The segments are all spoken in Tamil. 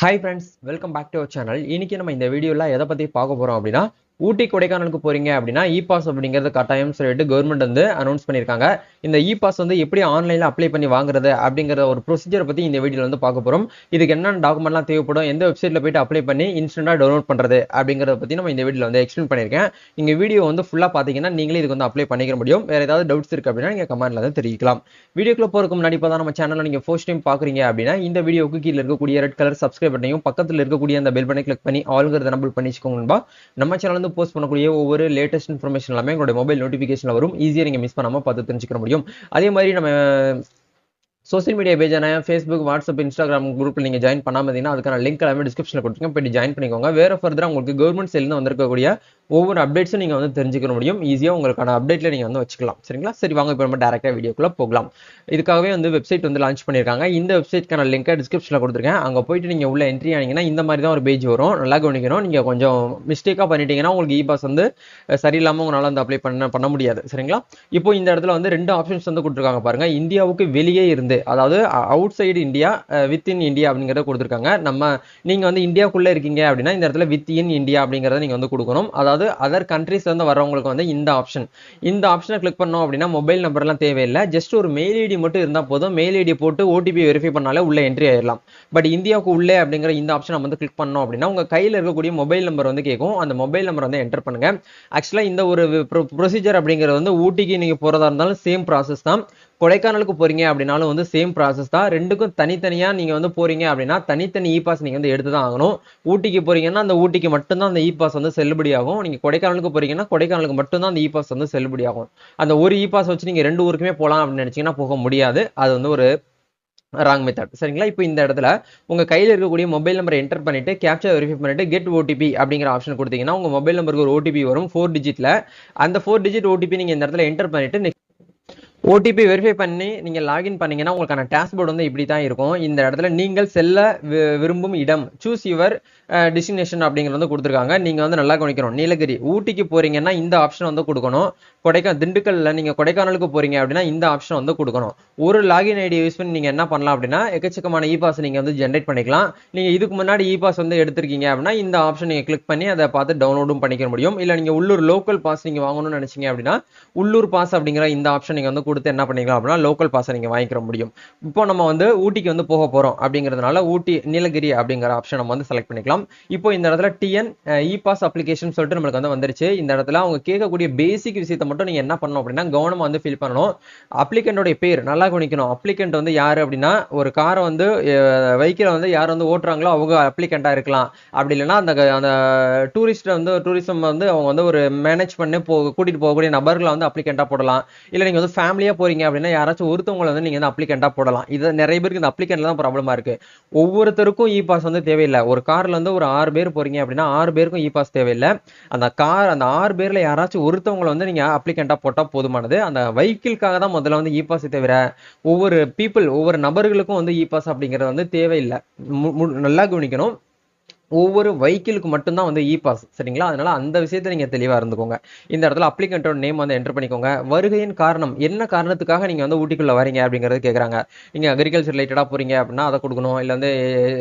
Hi friends, welcome back to our channel. இன்னைக்கு நம்ம இந்த வீடியோல எதை பத்தி பார்க்க போறோம் அப்படின்னா ஊட்டி கொடைக்கானலுக்கு போறீங்க அப்படின்னா இ பாஸ் அப்படிங்கிறது கட்டாயம் சொல்லிட்டு கவர்மெண்ட் வந்து அனௌன்ஸ் பண்ணியிருக்காங்க. இந்த இ பாஸ் வந்து எப்படி ஆன்லைன்ல அப்ளை பண்ணி வாங்குறது அப்படிங்கிற ஒரு ப்ரொசீஜர் பத்தி இந்த வீடியோல வந்து பார்க்க போறோம். இதுக்கு என்னென்ன டாக்குமெண்ட்லாம் தேவைப்படும், எந்த வெப்சைட்ல போயிட்டு அப்ளை பண்ணி இன்ஸ்டன்டா டவுன்லோட் பண்றது அப்படிங்கறத பத்தி நம்ம இந்த வீடியோல வந்து எக்ஸ்பிளைன் பண்ணியிருக்கேன். நீங்க வீடியோ வந்து ஃபுல்லா பாத்தீங்கன்னா நீங்களே இதுக்கு வந்து அப்ளை பண்ணிக்க முடியும். வேற ஏதாவது டவுட்ஸ் இருக்கு அப்படின்னா நீங்க கமெண்ட்ல வந்து தெரிவிக்கலாம். வீடியோக்குள்ள போறதுக்கு முன்னாடி இப்பதான் நம்ம சேனல்ல நீங்க ஃபர்ஸ்ட் டைம் பாக்குறீங்க அப்படின்னா இந்த வீடியோக்கு கீழ இருக்கக்கூடிய ரெட் கலர் சப்ஸ்கிரைப் பட்டனையும் பக்கத்துல இருக்கக்கூடிய அந்த பெல் பட்டனை கிளிக் பண்ணி ஆல்ங்கிறத எனபிள் பண்ணி வச்சுக்கோங்க. நம்ம சேனல் வந்து போஸ்ட் பண்ணக்கூடிய ஒவ்வொரு லேட்டஸ்ட் இன்ஃபர்மேஷன் எல்லாமே உங்களுடைய மொபைல் நோட்டிஃபிகேஷன்ல வரும். ஈஸியா நீங்க மிஸ் பண்ணாம பார்த்து தெரிஞ்சுக்க முடியும். அதே மாதிரி நம்ம சோசியல் மீடியா பேஜான ஃபேஸ்புக், வாட்ஸ்அப், இன்ஸ்டாகிராம் குரூப்ல நீங்க ஜாயின் பண்ணாம இருந்தீங்கன்னா அதுக்கான லிங்க் எல்லாமே டிஸ்கிரிப்ஷன்ல கொடுத்துருக்கேன். போய் ஜாயின் பண்ணிக்கோங்க. வேற ஃபர்தரா உங்களுக்கு கவர்மெண்ட் சைட்ல வந்திருக்கக்கூடிய ஒவ்வொரு அப்டேட்ஸும் நீங்க வந்து தெரிஞ்சுக்க முடியும். ஈஸியா உங்களுக்கான அப்டேட்ல நீங்க வந்து வச்சுக்கலாம். சரிங்களா? சரி, வாங்க இப்போ நம்ம டைரக்டா வீடியோக்குள்ள போகலாம். இதுக்காகவே வந்து வெப்சைட் வந்து லான்ச் பண்ணிருக்காங்க. இந்த வெப்சைட்க்கான லிங்கை டிஸ்கிரிப்ஷன்ல கொடுத்துருக்கேன். அங்க போயிட்டு நீங்க உள்ள என்ட்ரி ஆனீங்கன்னா இந்த மாதிரி தான் ஒரு பேஜ் வரும். நல்லா கவனிக்கணும். நீங்க கொஞ்சம் மிஸ்டேக்கா பண்ணிட்டீங்கன்னா உங்களுக்கு இ பாஸ் வந்து சரியில்லாம உங்களால வந்து அப்ளை பண்ண முடியாது. சரிங்களா? இப்போ இந்த இடத்துல வந்து ரெண்டு ஆப்ஷன்ஸ் வந்து கொடுத்துருக்காங்க பாருங்க. இந்தியாவுக்கு வெளியே இருந்து, அதாவது out side India, with in India அப்படிங்கறத கொடுத்துருக்காங்க. நீங்க வந்து இந்தியாக்குள்ள இருக்கீங்க அப்படின்னா இந்த இடத்துல வித் இன் இந்தியா அப்படிங்கறத நீங்க வந்து கொடுக்கணும். அதாவது அதர் கண்ட்ரீஸ்ல இருந்து வரவங்களுக்கு வந்து இந்த ஆப்ஷனை கிளிக் பண்ணோம் அப்படின்னா மொபைல் நம்பர் எல்லாம் தேவையில்லை. ஜஸ்ட் ஒரு மெயில் ஐடி மட்டும் இருந்தா போதும். மெயில் ஐடி போட்டு ஓடிபி வெரிஃபை பண்ணாலே உள்ள என்ட்ரி ஆயிடலாம். பட் இந்தியாவுக்கு உள்ளே அப்படிங்கிற இந்த ஆப்ஷன் நம்ம வந்து கிளிக் பண்ணோம் அப்படின்னா உங்க கையில இருக்கக்கூடிய மொபைல் நம்பர் வந்து கேட்கும். அந்த மொபைல் நம்பர் வந்து என்டர் பண்ணுங்க. ஆக்சுவலா இந்த ஒரு ப்ரொசீஜர் அப்படிங்கிறது வந்து ஊட்டிக்கு நீங்க போறதா இருந்தாலும் சேம் ப்ராசஸ் தான். கொடைக்கானலுக்கு போறீங்க அப்படின்னாலும் வந்து சேம் ப்ராசஸ் தான். ரெண்டுக்கும் தனித்தனியா நீங்க வந்து போறீங்க அப்படின்னா தனித்தனி இ பாஸ் நீங்க வந்து எடுத்து தான் ஆகணும். ஊட்டிக்கு போறீங்கன்னா அந்த ஊட்டிக்கு மட்டும்தான் அந்த இ பாஸ் வந்து செல்லுபடி ஆகும். நீங்க கொடைக்கானலுக்கு போறீங்கன்னா கொடைக்கானலுக்கு மட்டும்தான் அந்த இ பாஸ் வந்து செல்லுபடி ஆகும். அந்த ஒரு இ பாஸ் வச்சு நீங்க ரெண்டு ஊருக்குமே போலாம் அப்படின்னு நினைச்சீங்கன்னா போக முடியாது. அது வந்து ஒரு ராங் மெத்தட். சரிங்களா? இப்போ இந்த இடத்துல உங்க கையில இருக்கக்கூடிய மொபைல் நம்பரை என்டர் பண்ணிட்டு கேப்சா வெரிஃபை பண்ணிட்டு கெட் ஓடிபி அப்படிங்கிற ஆப்ஷன் கொடுத்தீங்கன்னா உங்க மொபைல் நம்பருக்கு ஒரு ஓடிபி வரும் 4 டிஜிட்ல. அந்த 4 டிஜிட் ஓடிபி நீங்க இந்த இடத்துல என்டர் பண்ணிட்டு ஓடிபி வெரிஃபை பண்ணி நீங்க லாகின் பண்ணீங்கன்னா உங்களுக்கான டேஷ்போர்ட் வந்து இப்படி தான் இருக்கும். இந்த இடத்துல நீங்கள் செல்ல விரும்பும் இடம், சூஸ் யுவர் டெஸ்டினேஷன் அப்படிங்கிறது வந்து கொடுத்துருக்காங்க. நீங்க வந்து நல்லா கவனிக்கணும். நீலகிரி, ஊட்டிக்கு போறீங்கன்னா இந்த ஆப்ஷன் வந்து கொடுக்கணும். திண்டுக்கல்ல நீங்க கொடைக்கானலுக்கு போறீங்க அப்படின்னா இந்த ஆப்ஷன் வந்து கொடுக்கணும். ஒரு லாகின் ஐடி யூஸ் பண்ணி நீங்க என்ன பண்ணலாம் அப்படின்னா எக்கச்சக்கமான இ பாஸ் நீங்க வந்து ஜென்ரேட் பண்ணிக்கலாம். நீங்க இதுக்கு முன்னாடி இ பாஸ் வந்து எடுத்திருக்கீங்க அப்படின்னா இந்த ஆப்ஷன் நீங்க கிளிக் பண்ணி அதை பார்த்து டவுன்லோடும் பண்ணிக்க முடியும். இல்ல நீங்க உள்ளூர் லோக்கல் பாஸ் நீங்க வாங்கணும்னு நினைச்சீங்க அப்படின்னா உள்ளூர் பாஸ் அப்படிங்கிற இந்த ஆப்ஷன் நீங்க வந்து கொடுத்து என்ன பண்ணிக்கலாம் அப்படின்னா லோக்கல் பாஸை நீங்க வாங்கிக்க முடியும். இப்போ நம்ம வந்து ஊட்டிக்கு வந்து போக போறோம் அப்படிங்கிறதுனால ஊட்டி நீலகிரி அப்படிங்கிற ஆப்ஷன் நம்ம வந்து செலக்ட் பண்ணிக்கலாம். இப்போ இந்த இடத்துல டிஎன் இ பாஸ் அப்ளிகேஷன் சொல்லிட்டு நம்மளுக்கு வந்து வந்துருச்சு. இந்த இடத்துல அவங்க கேட்கக்கூடிய பேசிக் விஷயத்தை மட்டும் நீங்க என்ன பண்ணணும் அப்படின்னா கவனமா வந்து ஃபில் பண்ணணும். அப்ளிகண்டோட பேர் நல்லா கவனிக்கணும். அப்ளிகண்ட் வந்து யாரு அப்படின்னா ஒரு காரை வந்து வெஹிக்கிளை வந்து யார் வந்து ஓட்டுறாங்களோ அவங்க அப்ளிகண்டா இருக்கலாம். அப்படி இல்லைன்னா அந்த டூரிசம் வந்து அவங்க வந்து ஒரு மேனேஜ் பண்ணி கூட்டிட்டு போகக்கூடிய நபர்களை வந்து அப்ளிகண்டா போடலாம். இல்ல நீங்க வந்து ஃபேமிலியா போறீங்க அப்படின்னா யாராச்சும் ஒருத்தவங்களை வந்து நீங்க வந்து அப்ளிகண்டா போடலாம். இது நிறைய பேருக்கு இந்த அப்ளிகண்ட்ல தான் ப்ராப்ளமா இருக்கு. ஒவ்வொருத்தருக்கும் இ பாஸ் வந்து தேவையில்லை. ஒரு கார்ல வந்து ஒரு 6 பேர் போறீங்க அப்படின்னா 6 பேருக்கும் இ பாஸ் தேவையில்லை. அந்த 6 பேர்ல யாராச்சும் ஒருத்தவங்களை வந்து நீங்க அப்ளிகண்டா போட்டா போதுமானது. அந்த வெஹிக்கிள்காக தான் முதல்ல வந்து இ பாஸ் தவிர ஒவ்வொரு நபர்களுக்கும் வந்து இ பாஸ் அப்படிங்கிறது வந்து தேவையில்லை. நல்லா கவனிக்கணும். ஒவ்வொரு வெஹிக்கிளுக்கு மட்டும்தான் வந்து இ பாஸ். சரிங்களா? அதனால அந்த விஷயத்தை நீங்க தெளிவா இருந்துக்கோங்க. இந்த இடத்துல அப்ளிகண்டோட நேம் வந்து என்டர் பண்ணிக்கோங்க. வருகையின் காரணம், என்ன காரணத்துக்காக நீங்க வந்து ஊட்டிக்குள்ள வரீங்க அப்படிங்கறது கேக்குறாங்க. நீங்க அக்ரிகல்ச்சர் ரிலேட்டடா போறீங்க அப்படின்னா அதை கொடுக்கணும். இல்ல வந்து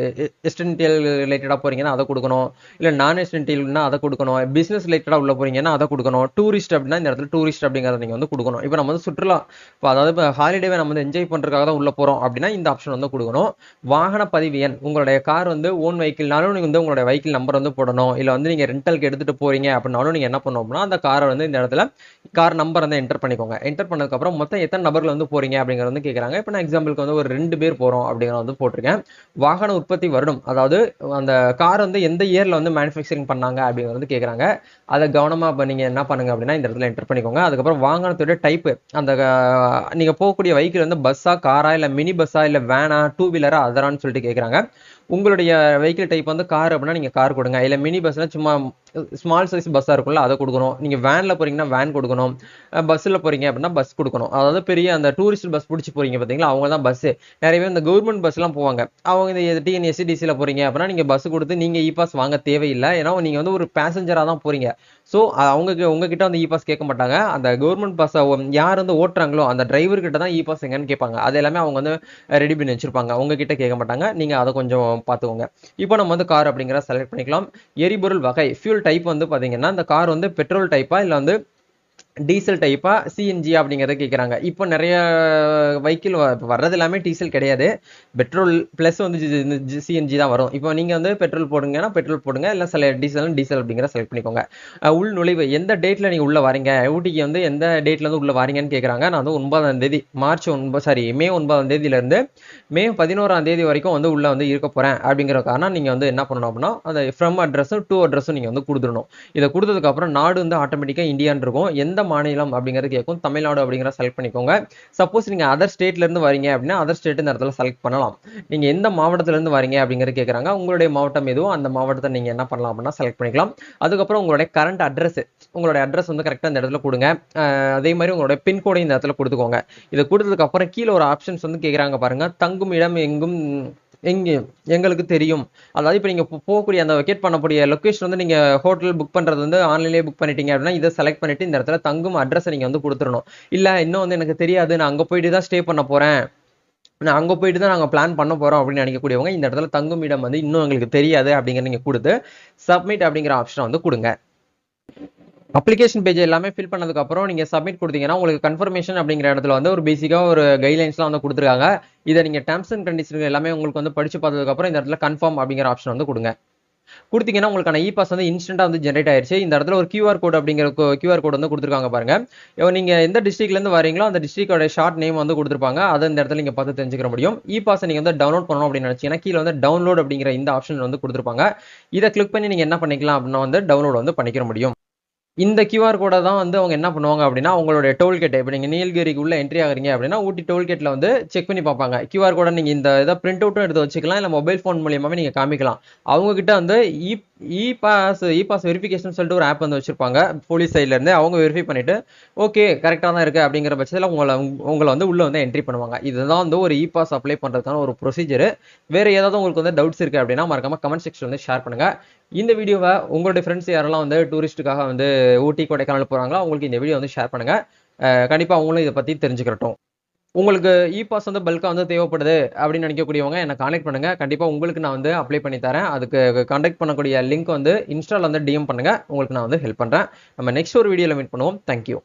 எஸ்டென்டியல் ரிலேட்டடா போறீங்கன்னா அதை கொடுக்கணும். இல்ல நான் எஸ்டென்டியல்னா அதை கொடுக்கணும். பிசினஸ் ரிலேட்டடா உள்ள போறீங்கன்னா அதை கொடுக்கணும். டூரிஸ்ட் அப்படின்னா இந்த இடத்துல டூரிஸ்ட் அப்படிங்கறத நீங்க வந்து கொடுக்கணும். இப்போ நம்ம வந்து சுற்றுலா, அதாவது ஹாலிடேவை நம்ம வந்து என்ஜாய் பண்றதுக்காக தான் உள்ள போறோம் அப்படின்னா இந்த ஆப்ஷன் வந்து கொடுக்கணும். வாகன பதிவு எண், உங்களுடைய கார் வந்து ஓன் வெஹிக்கிள்னாலும் நீங்க வந்து உங்களுடைய வெஹிக்கிள் நம்பர் வந்து போடணும். இல்ல வந்து நீங்க ரெண்டலுக்கு எடுத்துட்டு போறீங்க அப்படின்னாலும் நீங்க என்ன பண்ணணும் அப்படின்னா அந்த காரை வந்து இந்த இடத்துல கார் நம்பர் வந்து என்டர் பண்ணிக்கோங்க. என்டர் பண்ணதுக்கு அப்புறம் மொத்தம் எத்தனை நபர்கள் வந்து போறீங்க அப்படிங்கறது வந்து கேக்குறாங்க. இப்போ நான் எக்ஸாம்பிளுக்கு வந்து ஒரு 2 பேர் போறோம் அப்படிங்கறத வந்து போட்டிருக்கேன். வாகன உற்பத்தி வருடம், அதாவது அந்த கார் வந்து எந்த இயர்ல வந்து மேனுஃபேக்சரிங் பண்ணாங்க அப்படிங்கறது வந்து கேக்குறாங்க. அதை கவனமா நீங்க என்ன பண்ணுங்க அப்படின்னா இந்த இடத்துல என்டர் பண்ணிக்கோங்க. அதுக்கப்புறம் வாகனத்தோட டைப், அந்த நீங்க போகக்கூடிய வெஹிக்கிள் வந்து பஸ்ஸா, காரா, இல்ல மினி பஸ்ஸா, இல்ல வேனா, டூ வீலரா, அதரான்னு சொல்லிட்டு கேக்குறாங்க. உங்களுடைய வெஹிக்கிள் டைப் வந்து கார் அப்படின்னா நீங்க கார் கொடுங்க. இல்ல மினி பஸ்னா சும்மா ஸ்மால் சைஸ் பஸ்ஸாக இருக்கும்ல அதை கொடுக்கணும். நீங்கள் வேனில் போகிறீங்கன்னா வேன் கொடுக்கணும். பஸ்ஸில் போகிறீங்க அப்படின்னா பஸ் கொடுக்கணும். அதாவது பெரிய அந்த டூரிஸ்ட் பஸ் பிடிச்சி போகிறீங்க பார்த்தீங்களா, அவங்க தான் பஸ்ஸு. நிறைய பேர் இந்த கவர்மெண்ட் பஸ்லாம் போவாங்க. அவங்க இந்த டிஎன்எஸ்சி டிசியில் போகிறீங்க அப்படின்னா நீங்கள் பஸ் கொடுத்து நீங்கள் இ பாஸ் வாங்க தேவையில்லை. ஏன்னா நீங்கள் வந்து ஒரு பேசஞ்சராக தான் போகிறீங்க. ஸோ உங்ககிட்ட வந்து இ பாஸ் கேட்க மாட்டாங்க. அந்த கவர்மெண்ட் பஸ்ஸை யார் வந்து ஓட்டுறாங்களோ அந்த டிரைவர் கிட்ட தான் இ பாஸ் எங்கன்னு கேட்பாங்க. அது எல்லாமே அவங்க வந்து ரெடி பண்ணி வச்சிருப்பாங்க. உங்ககிட்ட கேட்க மாட்டாங்க. நீங்கள் அதை கொஞ்சம் பார்த்துக்கோங்க. இப்போ நம்ம வந்து கார் அப்படிங்கிற செலக்ட் பண்ணிக்கலாம். எரிபொருள் வகை ஃபியூல் டைப் வந்து பார்த்தீங்கன்னா இந்த கார் வந்து பெட்ரோல் டைப்பா இல்லை வந்து டீசல் டைப்பா சிஎன்ஜி அப்படிங்கிறத கேட்குறாங்க. இப்போ நிறைய வெஹிக்கிள் வர்றது எல்லாமே டீசல் கிடையாது, பெட்ரோல் ப்ளஸ் வந்து சிஎன்ஜி தான் வரும். இப்போ நீங்கள் வந்து பெட்ரோல் போடுங்கன்னா பெட்ரோல் போடுங்க, இல்லை சில டீசல் அப்படிங்கிற செலக்ட் பண்ணிக்கோங்க. உள் நுழைவு எந்த டேட்டில் நீங்கள் உள்ளே வரீங்க, ஊட்டிக்கு வந்து எந்த டேட்டில் வந்து உள்ளே வரீங்கன்னு கேட்குறாங்க. நான் வந்து 9ஆம் தேதி மே 9ஆம் தேதியிலேருந்து மே 11ஆம் தேதி வரைக்கும் வந்து உள்ளே வந்து இருக்க போகிறேன் அப்படிங்கிற காரணம் நீங்கள் வந்து என்ன பண்ணணும் அப்படின்னா அந்த ஃப்ரம் அட்ரஸும் டூ அட்ரஸும் நீங்கள் வந்து கொடுத்துடணும். இதை கொடுத்ததுக்கப்புறம் நாடு வந்து ஆட்டோமேட்டிக்காக இந்தியான்னு இருக்கும். எந்த மாநிலம் அப்படிங்கிறது கேட்கும். தமிழ்நாடு அப்படிங்கிற செலக்ட் பண்ணிக்கோங்க. சப்போஸ் நீங்க அதர் ஸ்டேட்ல இருந்து வரீங்க அப்படின்னா அதர் ஸ்டேட் இந்த இடத்துல செலக்ட் பண்ணலாம். நீங்க எந்த மாவட்டத்துல இருந்து வரீங்க அப்படிங்கிறது கேட்கறாங்க. உங்களுடைய மாவட்டம் எதுவும் அந்த மாவட்டத்தை நீங்க என்ன பண்ணலாம் அப்படின்னா செலக்ட் பண்ணிக்கலாம். அதுக்கப்புறம் உங்களுடைய கரண்ட் அட்ரஸ், உங்களுடைய அட்ரஸ் வந்து கரெக்டா இந்த இடத்துல கொடுங்க. அதே மாதிரி உங்களுடைய பின்கோடை இந்த இடத்துல கொடுத்துக்கோங்க. இதை கொடுத்ததுக்கு அப்புறம் கீழே ஒரு ஆப்ஷன்ஸ் வந்து கேட்கறாங்க பாருங்க, தங்கும் இடம் எங்களுக்கு தெரியும். அதாவது இப்போ நீங்கள் போகக்கூடிய அந்த வெக்கேட் பண்ணக்கூடிய லொக்கேஷன் வந்து நீங்கள் ஹோட்டல் புக் பண்ணுறது வந்து ஆன்லைன்லேயே புக் பண்ணிட்டீங்க அப்படின்னா இதை செலக்ட் பண்ணிட்டு இந்த இடத்துல தங்கும் அட்ரஸை நீங்கள் வந்து கொடுத்துடணும். இல்லை இன்னும் வந்து எனக்கு தெரியாது, நான் அங்கே போயிட்டு தான் ஸ்டே பண்ண போகிறேன், நான் அங்கே போயிட்டு தான் நாங்கள் பிளான் பண்ண போகிறோம் அப்படின்னு நினைக்கக்கூடியவங்க இந்த இடத்துல தங்கும் இடம் வந்து இன்னும் எங்களுக்கு தெரியாது அப்படிங்கிற நீங்கள் கொடுத்து சப்மிட் அப்படிங்கிற ஆப்ஷனை வந்து கொடுங்க. அப்ளிகேஷன் பேஜ் எல்லாமே ஃபில் பண்ணதுக்கு அப்புறம் நீங்க சப்மிட் கொடுத்தீங்கன்னா உங்களுக்கு கன்ஃபர்மேஷன் அப்படிங்கிற இடத்துல வந்து ஒரு பேசிக்கா ஒரு கைட்லைன்ஸ்லாம் வந்து கொடுத்துருக்காங்க. இதை நீங்க டேர்ம்ஸ் அண்ட் கண்டிஷன் எல்லாமே உங்களுக்கு வந்து படிச்சு பார்த்ததுக்கு அப்புறம் இந்த இடத்துல கன்ஃபார்ம் அப்படிங்கிற ஆப்ஷன் வந்து கொடுங்க. கொடுத்தீங்கன்னா உங்களுக்கான இ பாஸ் வந்து இன்ஸ்டன்டா வந்து ஜென்ரேட் ஆயிருச்சு. இந்த இடத்துல ஒரு QR கோட் அப்படிங்கிற QR கோட் வந்து கொடுத்துருக்காங்க பாருங்க. நீங்க எந்த டிஸ்ட்ரிக்ட்ல இருந்து வரீங்களோ அந்த டிஸ்ட்ரிக்டோட ஷார்ட் நேம் வந்து கொடுத்துருப்பாங்க. அதை இந்த இடத்துல நீங்க பார்த்து தெரிஞ்சுக்க முடியும். இ பாஸ் நீங்க வந்து டவுன்லோட் பண்ணணும் அப்படின்னு நினைச்சீங்கன்னா கீழே வந்து டவுன்லோட் அப்படிங்கிற இந்த ஆப்ஷன் வந்து கொடுத்துருப்பாங்க. இதை கிளிக் பண்ணி நீங்க என்ன பண்ணிக்கலாம் அப்படின்னா வந்து டவுன்லோட் வந்து பண்ணிக்க முடியும். இந்த QR கோடை தான் வந்து அவங்க என்ன பண்ணுவாங்க அப்படின்னா உங்களுடைய டோல்கேட், இப்போ நீங்கள் நீலகிரிக்கு உள்ள என்ட்ரி ஆகுறீங்க அப்படின்னா ஊட்டி டோல்கேட்டில் வந்து செக் பண்ணி பார்ப்பாங்க. QR கோடை நீங்கள் இந்த இதை பிரிண்ட் அவுட்டும் எடுத்து வச்சுக்கலாம், இல்லை மொபைல் ஃபோன் மூலியமாகவே நீங்கள் காமிக்கலாம். அவங்ககிட்ட வந்து இ பாஸ் வெரிஃபிகேஷன் சொல்லிட்டு ஒரு ஆப் வந்து வச்சிருப்பாங்க போலீஸ் சைட்லேருந்து. அவங்க வெரிஃபை பண்ணிட்டு ஓகே கரெக்டாக தான் இருக்குது அப்படிங்கிற பட்சத்தில் உங்களை வந்து உள்ளே வந்து என்ட்ரி பண்ணுவாங்க. இதுதான் வந்து ஒரு இ பாஸ் அப்ளை பண்ணுறதுக்கான ஒரு ப்ரொசீஜர். வேறு ஏதாவது உங்களுக்கு வந்து டவுட்ஸ் இருக்குது அப்படின்னா மறக்காம கமெண்ட் செக்ஷன் வந்து ஷேர் பண்ணுங்கள். இந்த வீடியோவை உங்களுடைய ஃப்ரெண்ட்ஸ் யாரெல்லாம் வந்து டூரிஸ்ட்டுக்காக வந்து ஊட்டி கொடைக்கானல் போகிறாங்களோ அவங்களுக்கு இந்த வீடியோ வந்து ஷேர் பண்ணுங்கள். கண்டிப்பாக அவங்களும் இதை பற்றி தெரிஞ்சுக்கிறட்டும். உங்களுக்கு இ பாஸ் வந்து பல்காக வந்து தேவைப்படுது அப்படின்னு நினைக்கக்கூடியவங்க என்னை கான்டெக்ட் பண்ணுங்கள். கண்டிப்பாக உங்களுக்கு நான் வந்து அப்ளை பண்ணி தரேன். அதுக்கு கான்டெக்ட் பண்ணக்கூடிய லிங்க் வந்து இன்ஸ்டாவில் வந்து டிஎம் பண்ணுங்கள். உங்களுக்கு நான் வந்து ஹெல்ப் பண்ணுறேன். நம்ம நெக்ஸ்ட் ஒரு வீடியோவில் மீட் பண்ணுவோம். தேங்க்யூ.